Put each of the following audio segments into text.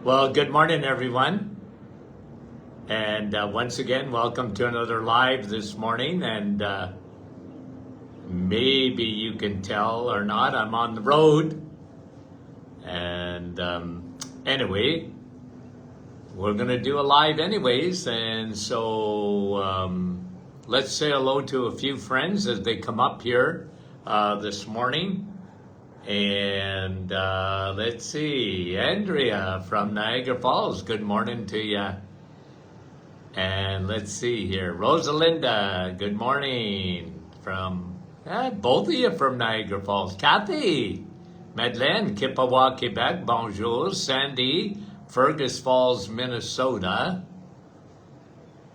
Well, good morning, everyone. And once again, welcome to another live this morning. And maybe you can tell or not, I'm on the road. And anyway, we're going to do a live anyways. And so let's say hello to a few friends as they come up here this morning. And let's see, Andrea from Niagara Falls, good morning to you. And let's see here, Rosalinda, good morning from, both of you from Niagara Falls. Kathy, Madeleine, Kippawa, Quebec, bonjour. Sandy, Fergus Falls, Minnesota.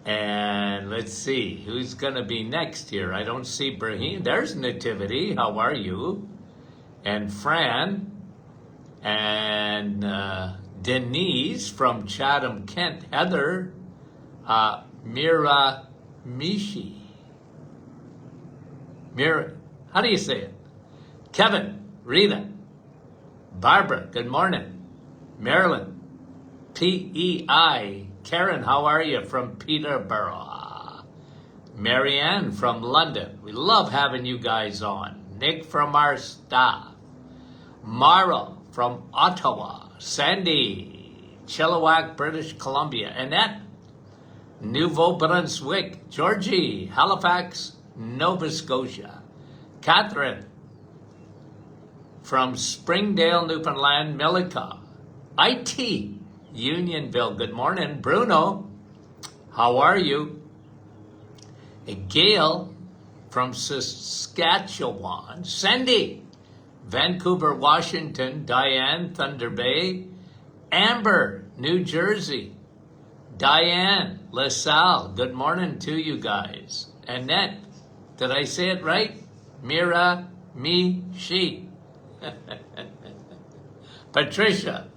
And let's see, who's going to be next here? I don't see Brahim. There's Nativity, how are you? And Fran, and Denise from Chatham, Kent, Heather, Mira Mishi. Mira, how do you say it? Kevin, Rita, Barbara, good morning. Marilyn, PEI. Karen, how are you? From Peterborough. Marianne from London. We love having you guys on. Nick from our staff. Mara from Ottawa. Sandy, Chilliwack, British Columbia. Annette, Nouveau-Brunswick. Georgie, Halifax, Nova Scotia. Catherine from Springdale, Newfoundland. Milika, IT, Unionville. Good morning. Bruno, how are you? Gail from Saskatchewan. Cindy, Vancouver, Washington. Diane, Thunder Bay. Amber, New Jersey. Diane, LaSalle, good morning to you guys. Annette, did I say it right? Mira, me, she. Patricia,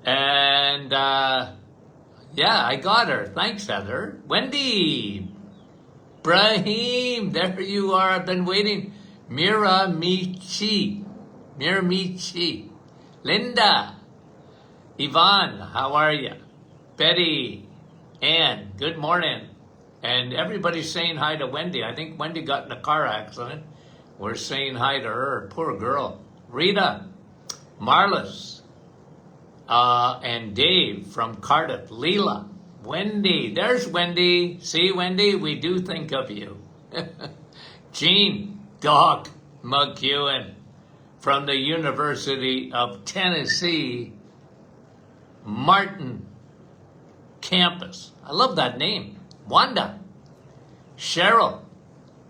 and yeah, I got her. Thanks, Heather. Wendy, Brahim, there you are. I've been waiting. Mira Michi. Linda. Yvonne, how are you? Betty. Ann, good morning. And everybody's saying hi to Wendy. I think Wendy got in a car accident. We're saying hi to her. Poor girl. Rita. Marlis. And Dave from Cardiff. Leela. Wendy. There's Wendy. See, Wendy, we do think of you. Jean. Doc McEwen from the University of Tennessee Martin campus. I love that name. Wanda, Cheryl,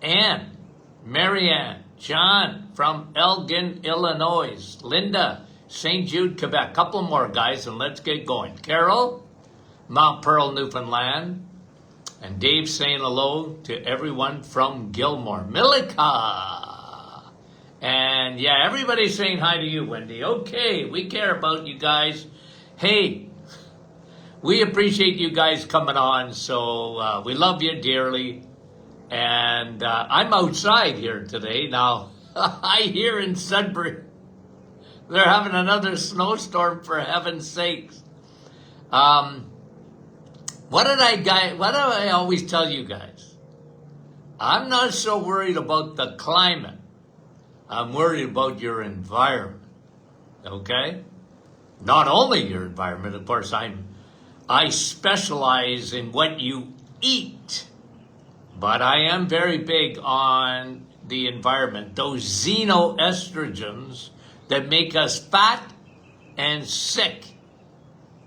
Ann, Marianne, John from Elgin, Illinois, Linda, St. Jude, Quebec. Couple more guys and let's get going. Carol, Mount Pearl, Newfoundland. And Dave saying hello to everyone from Gilmore. Milika. And yeah, everybody's saying hi to you, Wendy. Okay, we care about you guys. Hey, we appreciate you guys coming on. So we love you dearly. And I'm outside here today. Now, I hear in Sudbury, they're having another snowstorm, for heaven's sakes. What do I always tell you guys? I'm not so worried about the climate. I'm worried about your environment. Okay? Not only your environment, of course, I specialize in what you eat. But I am very big on the environment. Those xenoestrogens that make us fat and sick.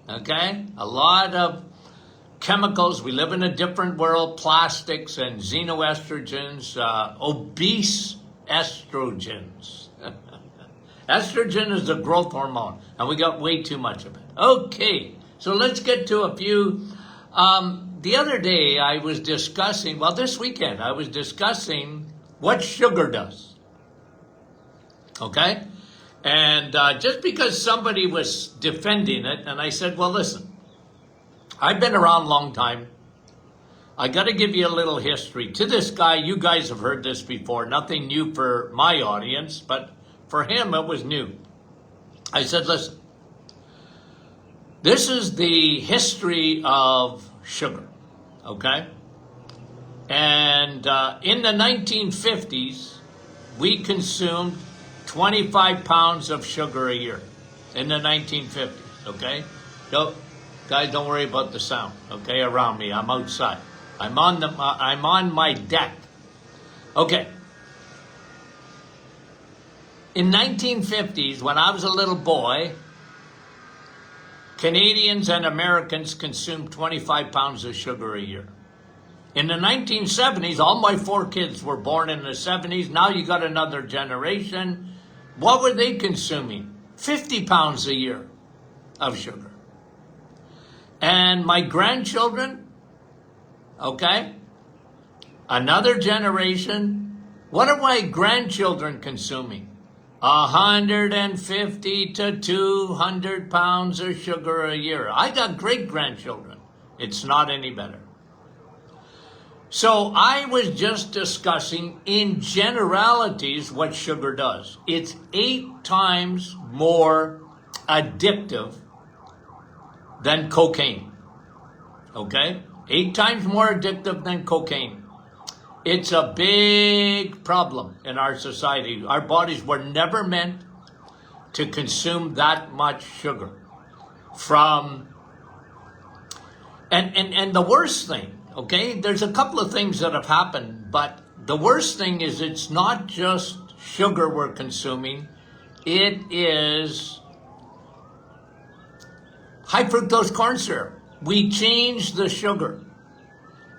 Okay? A lot of chemicals. We live in a different world. Plastics and xenoestrogens, obese estrogens. Estrogen is the growth hormone, and we got way too much of it. Okay, so let's get to a few. The other day I was discussing, this weekend, I was discussing what sugar does. Okay? And just because somebody was defending it, and I said, well, listen, I've been around a long time. I got to give you a little history. To this guy, you guys have heard this before. Nothing new for my audience, but for him, it was new. I said, listen, This is the history of sugar, okay? And in the 1950s, we consumed 25 pounds of sugar a year in the 1950s, okay? Guys, don't worry about the sound, okay, around me. I'm outside. I'm on my deck. Okay. In 1950s, when I was a little boy, Canadians and Americans consumed 25 pounds of sugar a year. In the 1970s, all my 4 kids were born in the 70s. Now you got another generation. What were they consuming? 50 pounds a year of sugar. And my grandchildren, okay, another generation. What are my grandchildren consuming? 150 to 200 pounds of sugar a year. I got great-grandchildren. It's not any better. So I was just discussing in generalities what sugar does. It's 8 times more addictive than cocaine. Okay? 8 times more addictive than cocaine. It's a big problem in our society. Our bodies were never meant to consume that much sugar. And the worst thing, okay, there's a couple of things that have happened, but the worst thing is it's not just sugar we're consuming, it is high fructose corn syrup. We changed the sugar.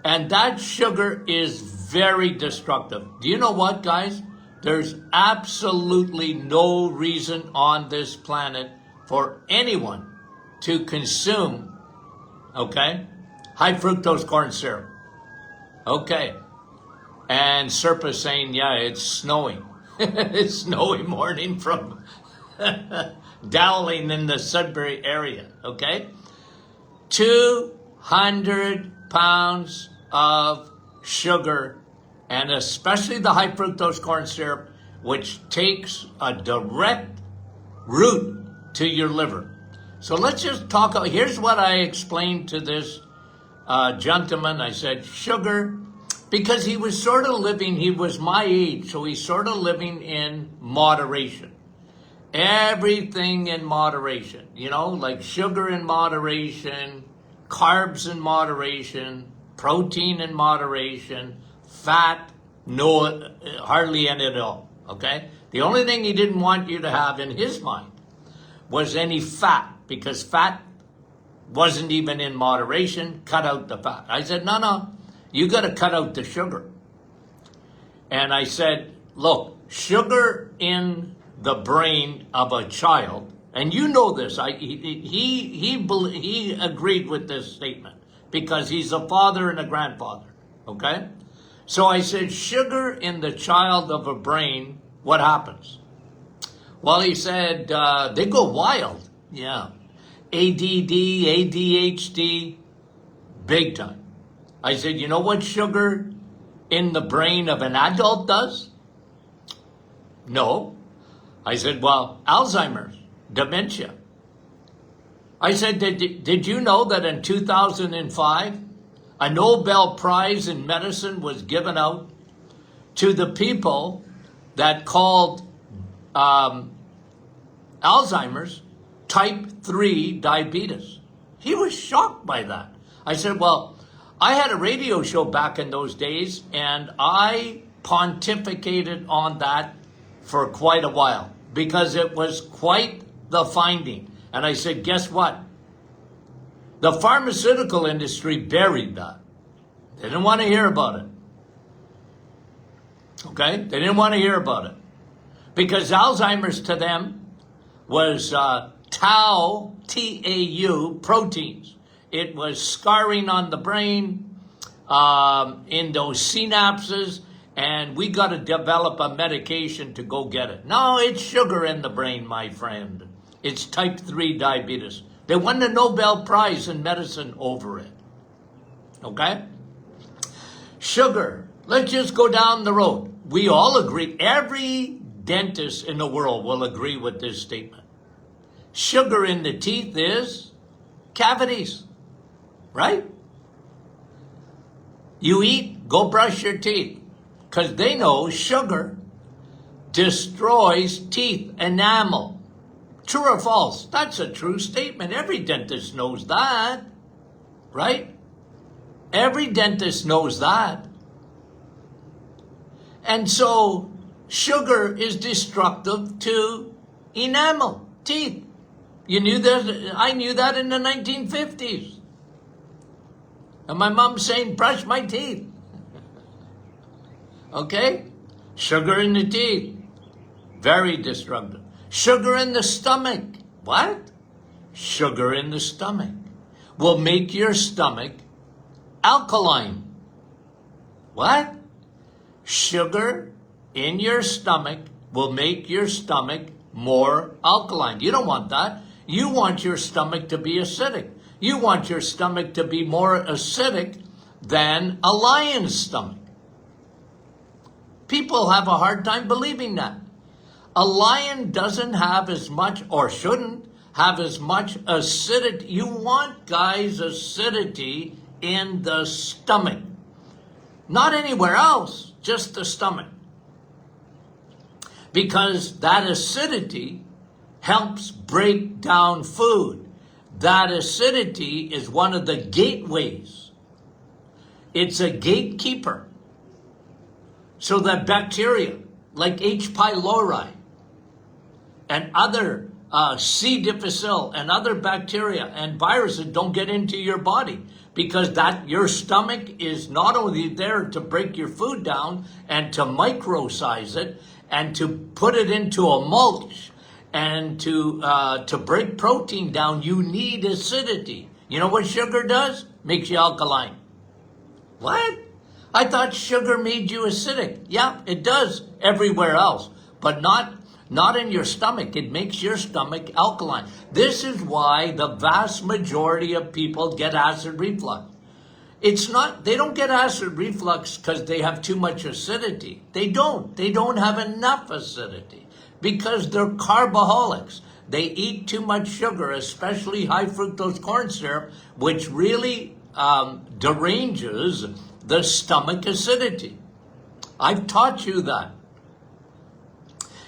And that sugar is very destructive. Do you know what, guys? There's absolutely no reason on this planet for anyone to consume, okay, high fructose corn syrup. Okay. And Serpa saying, yeah, it's snowing. It's snowy morning from Dowling in the Sudbury area, okay? 200 pounds of sugar, and especially the high fructose corn syrup, which takes a direct route to your liver. So let's just talk. Here's what I explained to this gentleman. I said, sugar, because he was sort of living, he was my age, so he's sort of living in moderation. Everything in moderation, you know, like sugar in moderation, carbs in moderation, protein in moderation, fat, no, hardly any at all, okay? The only thing he didn't want you to have in his mind was any fat, because fat wasn't even in moderation. Cut out the fat. I said, no, you got to cut out the sugar. And I said, look, sugar in the brain of a child, and you know this, he agreed with this statement because he's a father and a grandfather, okay? So I said, sugar in the child of a brain, what happens? Well, he said, they go wild. Yeah. ADD, ADHD, big time. I said, you know what sugar in the brain of an adult does? No. I said, well, Alzheimer's, dementia. I said, did you know that in 2005, a Nobel Prize in medicine was given out to the people that called Alzheimer's type 3 diabetes? He was shocked by that. I said, well, I had a radio show back in those days, and I pontificated on that for quite a while because it was quite the finding. And I said, guess what? The pharmaceutical industry buried that. They didn't want to hear about it. Okay? They didn't want to hear about it. Because Alzheimer's to them was tau, T-A-U, proteins. It was scarring on the brain, in those synapses, and we got to develop a medication to go get it. No, it's sugar in the brain, my friend. It's type 3 diabetes. They won the Nobel Prize in medicine over it. Okay? Sugar. Let's just go down the road. We all agree. Every dentist in the world will agree with this statement. Sugar in the teeth is cavities, right? You eat, go brush your teeth, because they know sugar destroys teeth enamel. True or false? That's a true statement. Every dentist knows that, right? Every dentist knows that. And so sugar is destructive to enamel, teeth. You knew that? I knew that in the 1950s. And my mom saying, brush my teeth. Okay? Sugar in the teeth, very destructive. Sugar in the stomach. What? Sugar in the stomach will make your stomach alkaline. What? Sugar in your stomach will make your stomach more alkaline. You don't want that. You want your stomach to be acidic. You want your stomach to be more acidic than a lion's stomach. People have a hard time believing that. A lion doesn't have as much, or shouldn't have as much acidity. You want, guys, acidity in the stomach. Not anywhere else, just the stomach. Because that acidity helps break down food. That acidity is one of the gateways. It's a gatekeeper. So that bacteria, like H. pylori and other C. difficile and other bacteria and viruses don't get into your body, because that your stomach is not only there to break your food down and to microsize it and to put it into a mulch and to break protein down. You need acidity. You know what sugar does? Makes you alkaline. What? I thought sugar made you acidic. Yeah, it does everywhere else, but not in your stomach. It makes your stomach alkaline. This is why the vast majority of people get acid reflux. They don't get acid reflux because they have too much acidity. They don't have enough acidity because they're carboholics. They eat too much sugar, especially high fructose corn syrup, which really deranges the stomach acidity. I've taught you that.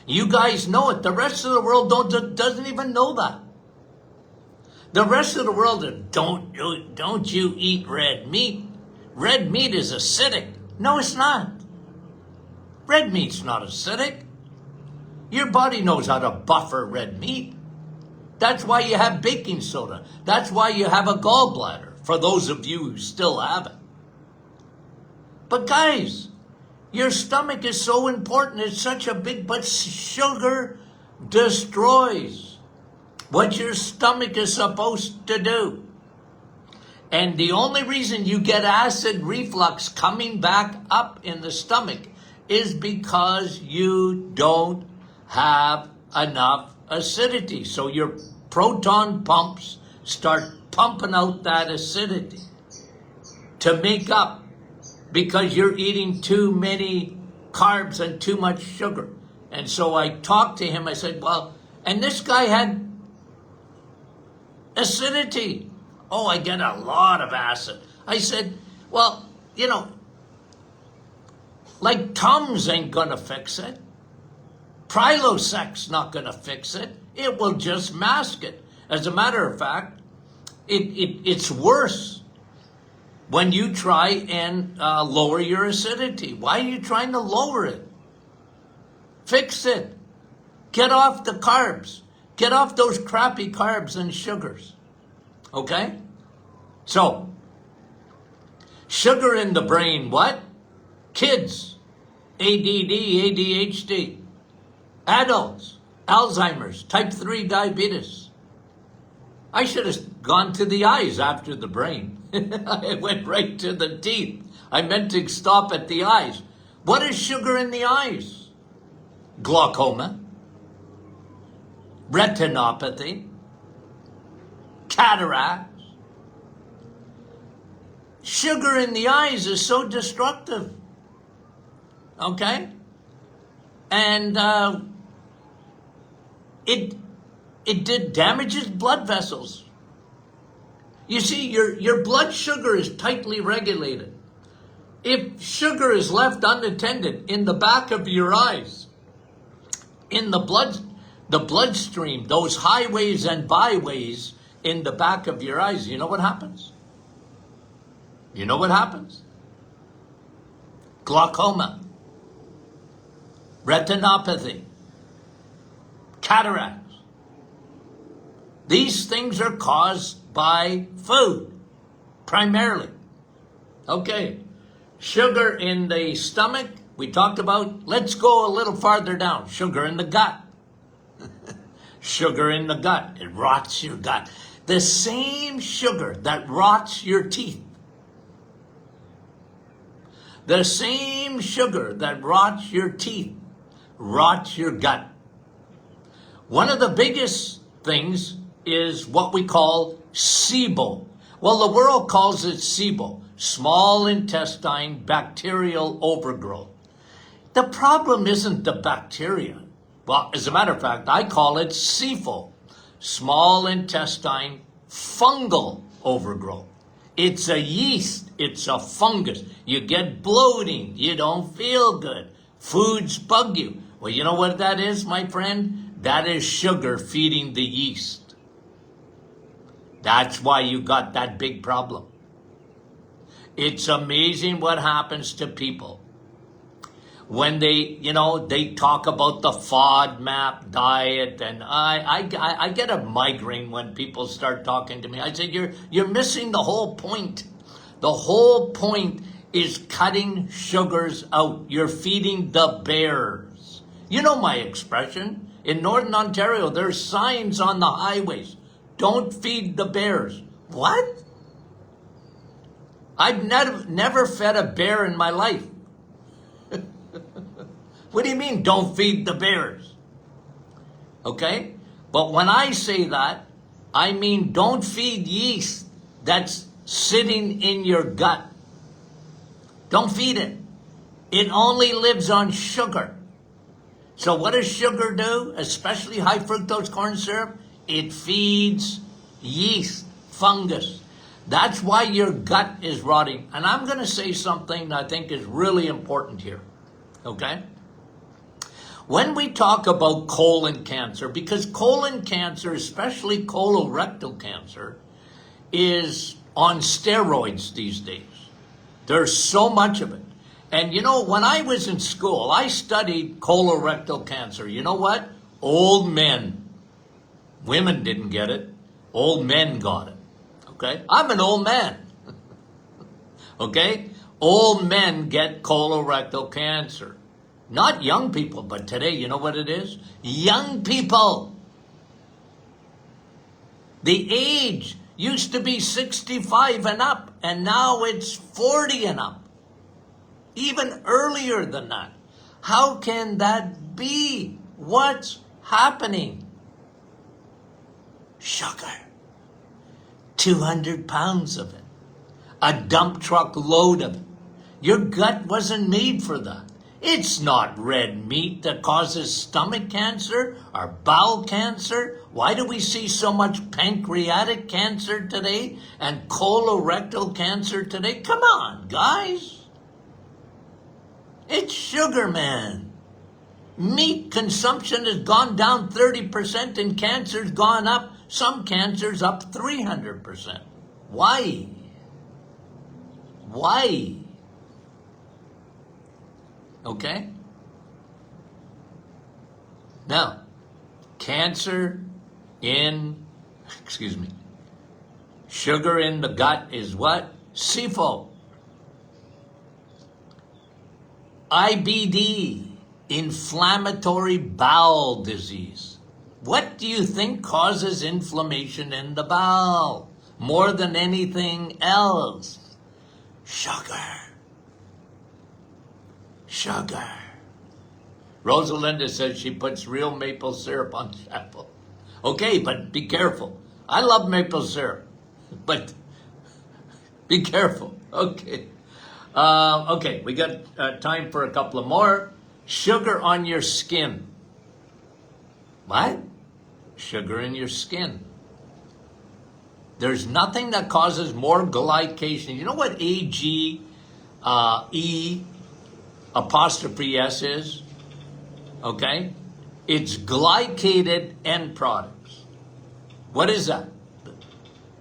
You guys know it. The rest of the world doesn't even know that. The rest of the world, don't you eat red meat. Red meat is acidic. No, it's not. Red meat's not acidic. Your body knows how to buffer red meat. That's why you have baking soda. That's why you have a gallbladder, for those of you who still have it. But guys, your stomach is so important. It's such a big, but sugar destroys what your stomach is supposed to do. And the only reason you get acid reflux coming back up in the stomach is because you don't have enough acidity. So your proton pumps start pumping out that acidity to make up, because you're eating too many carbs and too much sugar. And so I talked to him. I said, well, and this guy had acidity. Oh, I get a lot of acid. I said, well, like Tums ain't gonna fix it. Prilosec's not gonna fix it. It will just mask it. As a matter of fact, it's worse when you try and lower your acidity. Why are you trying to lower it? Fix it. Get off the carbs. Get off those crappy carbs and sugars. Okay? So, sugar in the brain, what? Kids, ADD, ADHD. Adults, Alzheimer's, type 3 diabetes. I should have gone to the eyes after the brain. I went right to the teeth. I meant to stop at the eyes. What is sugar in the eyes? Glaucoma, retinopathy, cataracts. Sugar in the eyes is so destructive. Okay? And it damages blood vessels. You see, your blood sugar is tightly regulated. If sugar is left unattended in the back of your eyes, in the bloodstream, those highways and byways in the back of your eyes, you know what happens? You know what happens? Glaucoma, retinopathy, cataracts. These things are caused by food, primarily. Okay, sugar in the stomach, we talked about. Let's go a little farther down. Sugar in the gut. Sugar in the gut, it rots your gut. The same sugar that rots your teeth. The same sugar that rots your teeth rots your gut. One of the biggest things is what we call SIBO. Well, the world calls it SIBO, small intestine bacterial overgrowth. The problem isn't the bacteria. Well, as a matter of fact, I call it SIFO, small intestine fungal overgrowth. It's a yeast, it's a fungus. You get bloating, you don't feel good, foods bug you. Well, you know what that is, my friend? That is sugar feeding the yeast. That's why you got that big problem. It's amazing what happens to people when they talk about the FODMAP diet, and I get a migraine when people start talking to me. I said, you're missing the whole point. The whole point is cutting sugars out. You're feeding the bears. You know my expression. In Northern Ontario, there's signs on the highways. Don't feed the bears. What? I've never fed a bear in my life. What do you mean, don't feed the bears? Okay? But when I say that, I mean don't feed yeast that's sitting in your gut. Don't feed it. It only lives on sugar. So what does sugar do, especially high fructose corn syrup? It feeds yeast, fungus. That's why your gut is rotting. And I'm going to say something that I think is really important here. Okay? When we talk about colon cancer, because colon cancer, especially colorectal cancer, is on steroids these days. There's so much of it. And you know, when I was in school, I studied colorectal cancer. You know what? Old men. Women didn't get it. Old men got it. Okay? I'm an old man. Okay? Old men get colorectal cancer. Not young people, but today, you know what it is? Young people. The age used to be 65 and up, and now it's 40 and up. Even earlier than that. How can that be? What's happening? Sugar. 200 pounds of it. A dump truck load of it. Your gut wasn't made for that. It's not red meat that causes stomach cancer or bowel cancer. Why do we see so much pancreatic cancer today and colorectal cancer today? Come on, guys. It's sugar, man. Meat consumption has gone down 30% and cancer's gone up. Some cancers up 300%. Why? Why? Okay? Now, sugar in the gut is what? SIFO. IBD, inflammatory bowel disease. What do you think causes inflammation in the bowel more than anything else? Sugar. Sugar. Rosalinda says she puts real maple syrup on chapel. Okay, but be careful. I love maple syrup, but be careful. Okay. Okay, we got time for a couple of more. Sugar on your skin. What? Sugar in your skin. There's nothing that causes more glycation. You know what AG E apostrophe S is? Okay? It's glycated end products. What is that?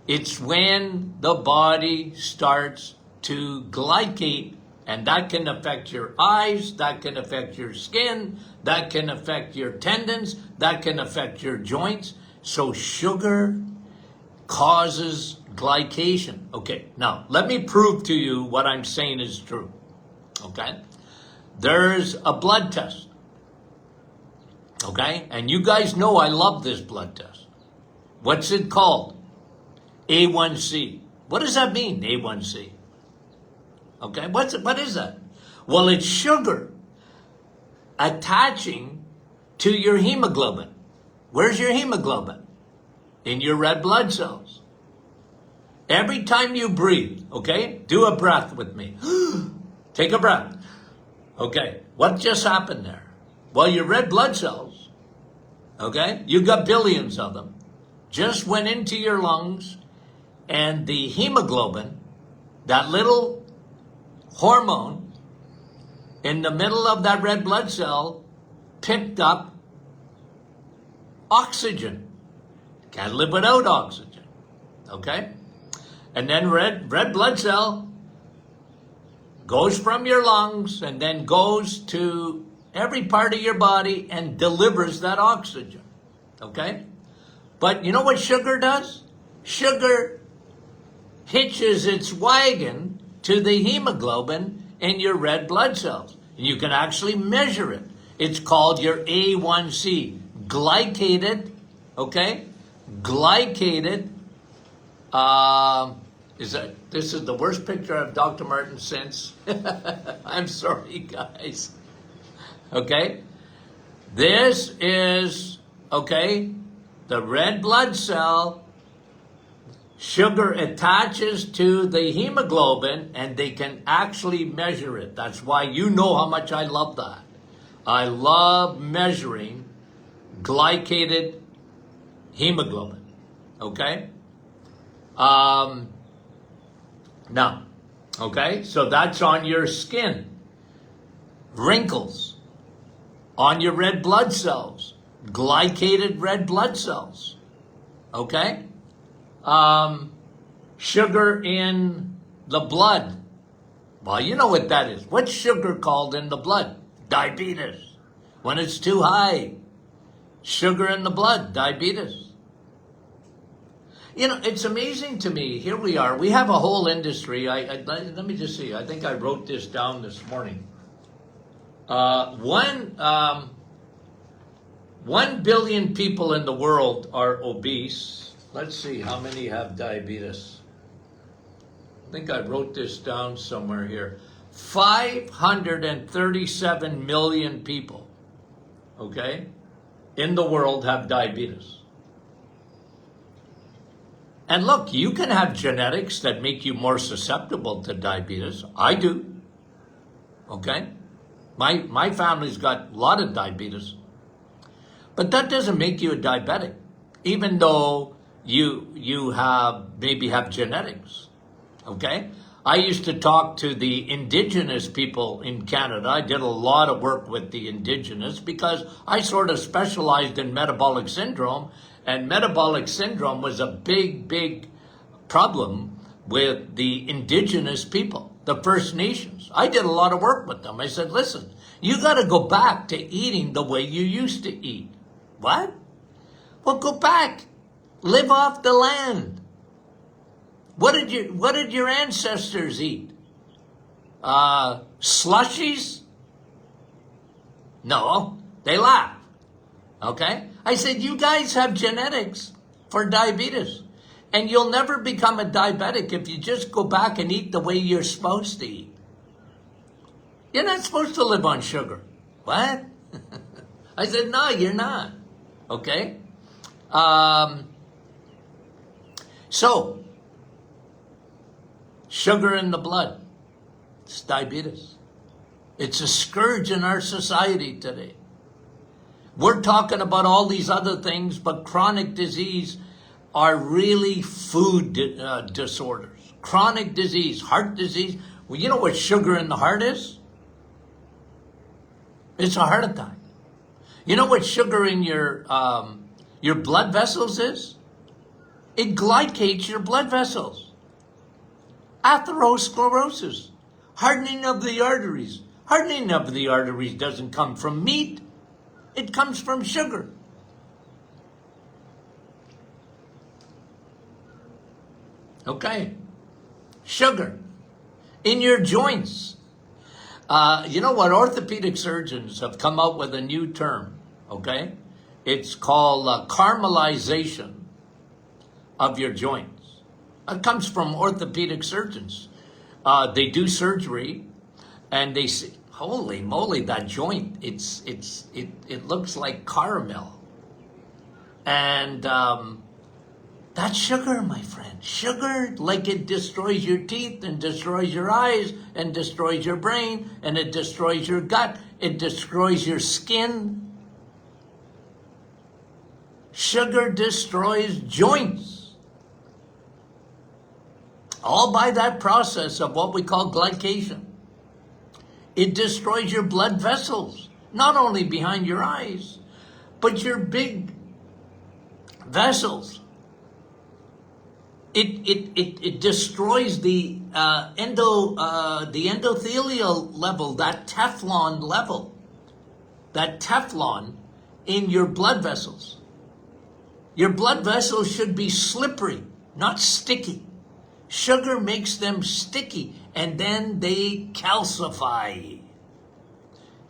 It's when the body starts to glycate, and that can affect your eyes, that can affect your skin, that can affect your tendons, that can affect your joints. So sugar causes glycation. Okay, now let me prove to you what I'm saying is true. Okay? There's a blood test. Okay? And you guys know I love this blood test. What's it called? A1C. What does that mean, A1C? Okay, what is that? Well, it's sugar attaching to your hemoglobin. Where's your hemoglobin? In your red blood cells. Every time you breathe, okay, do a breath with me. Take a breath. Okay, what just happened there? Well, your red blood cells, okay, you got billions of them, just went into your lungs, and the hemoglobin, that little hormone in the middle of that red blood cell, picked up oxygen. Can't live without oxygen. Okay? And then red blood cell goes from your lungs and then goes to every part of your body and delivers that oxygen. Okay? But you know what sugar does? Sugar hitches its wagon to the hemoglobin in your red blood cells. You can actually measure it. It's called your A1C, glycated, okay? Glycated, this is the worst picture of Dr. Martin since. I'm sorry, guys. Okay? This is, okay, the red blood cell. Sugar attaches to the hemoglobin, and they can actually measure it. That's why you know how much I love that. I love measuring glycated hemoglobin. Okay? Now, okay, so that's on your skin. Wrinkles on your red blood cells. Glycated red blood cells. Okay? Sugar in the blood. Well, you know what that is. What's sugar called in the blood? Diabetes. When it's too high, sugar in the blood, diabetes. You know, it's amazing to me. Here we are. We have a whole industry. Let me just see. I think I wrote this down this morning. 1 billion people in the world are obese. Let's see, how many have diabetes? I think I wrote this down somewhere here. 537 million people, okay, in the world have diabetes. And look, you can have genetics that make you more susceptible to diabetes. I do. Okay? My family's got a lot of diabetes. But that doesn't make you a diabetic, even though you maybe have genetics. Okay? I used to talk to the indigenous people in Canada. I did a lot of work with the indigenous because I sort of specialized in metabolic syndrome, and metabolic syndrome was a big, big problem with the indigenous people, the First Nations. I did a lot of work with them. I said, listen, you got to go back to eating the way you used to eat. What? Well, go back. Live off the land. What did your ancestors eat? Slushies? No, they laughed. Okay? I said, you guys have genetics for diabetes. And you'll never become a diabetic if you just go back and eat the way you're supposed to eat. You're not supposed to live on sugar. What? I said, no, you're not. Okay? So, sugar in the blood, it's diabetes. It's a scourge in our society today. We're talking about all these other things, but chronic disease are really food disorders. Chronic disease, heart disease. Well, you know what sugar in the heart is? It's a heart attack. You know what sugar in your blood vessels is? It glycates your blood vessels. Atherosclerosis, hardening of the arteries. Hardening of the arteries doesn't come from meat. It comes from sugar. Okay? Sugar in your joints. You know what? Orthopedic surgeons have come out with a new term, okay? It's called caramelization of your joints. It comes from orthopedic surgeons. They do surgery, and they say, "Holy moly, that joint! It looks like caramel." And that's sugar, my friend. Sugar, like it destroys your teeth and destroys your eyes and destroys your brain and it destroys your gut. It destroys your skin. Sugar destroys joints. All by that process of what we call glycation. It destroys your blood vessels, not only behind your eyes, but your big vessels. It destroys the endothelial level, that Teflon level, that Teflon in your blood vessels. Your blood vessels should be slippery, not sticky. Sugar makes them sticky, and then they calcify.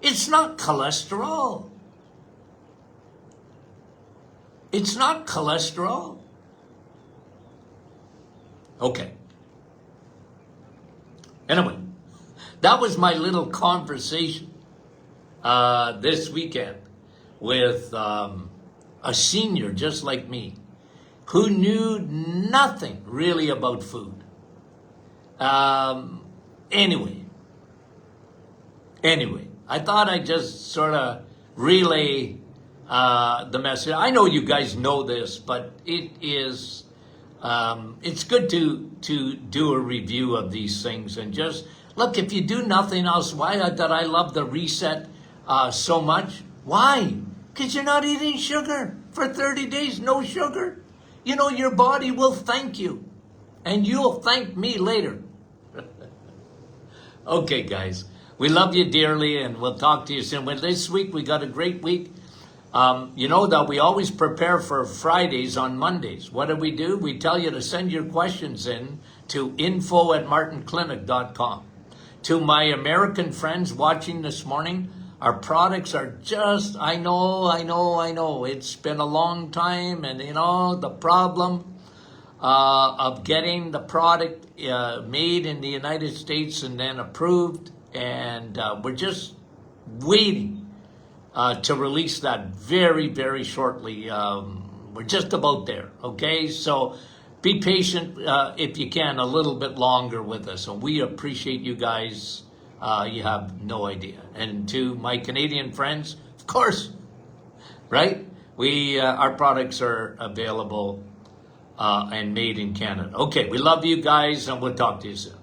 It's not cholesterol. It's not cholesterol. Okay. Anyway, that was my little conversation this weekend with a senior just like me who knew nothing really about food. Anyway, I thought I'd just sort of relay the message. I know you guys know this, but it is... it's good to do a review of these things and just look. If you do nothing else, why did I love the reset so much? Why? Because you're not eating sugar for 30 days. No sugar. You know, your body will thank you, and you'll thank me later. Okay, guys, we love you dearly, and we'll talk to you soon. Well, this week we got a great week. You know that we always prepare for Fridays on Mondays. What do? We tell you to send your questions in to info@martinclinic.com. To my American friends watching this morning, our products are just, I know. It's been a long time, and you know, the problem of getting the product made in the United States and then approved, and we're just waiting to release that very, very shortly. We're just about there, okay? So be patient if you can a little bit longer with us. And we appreciate you guys. You have no idea. And to my Canadian friends, of course, right? Our products are available and made in Canada. Okay, we love you guys, and we'll talk to you soon.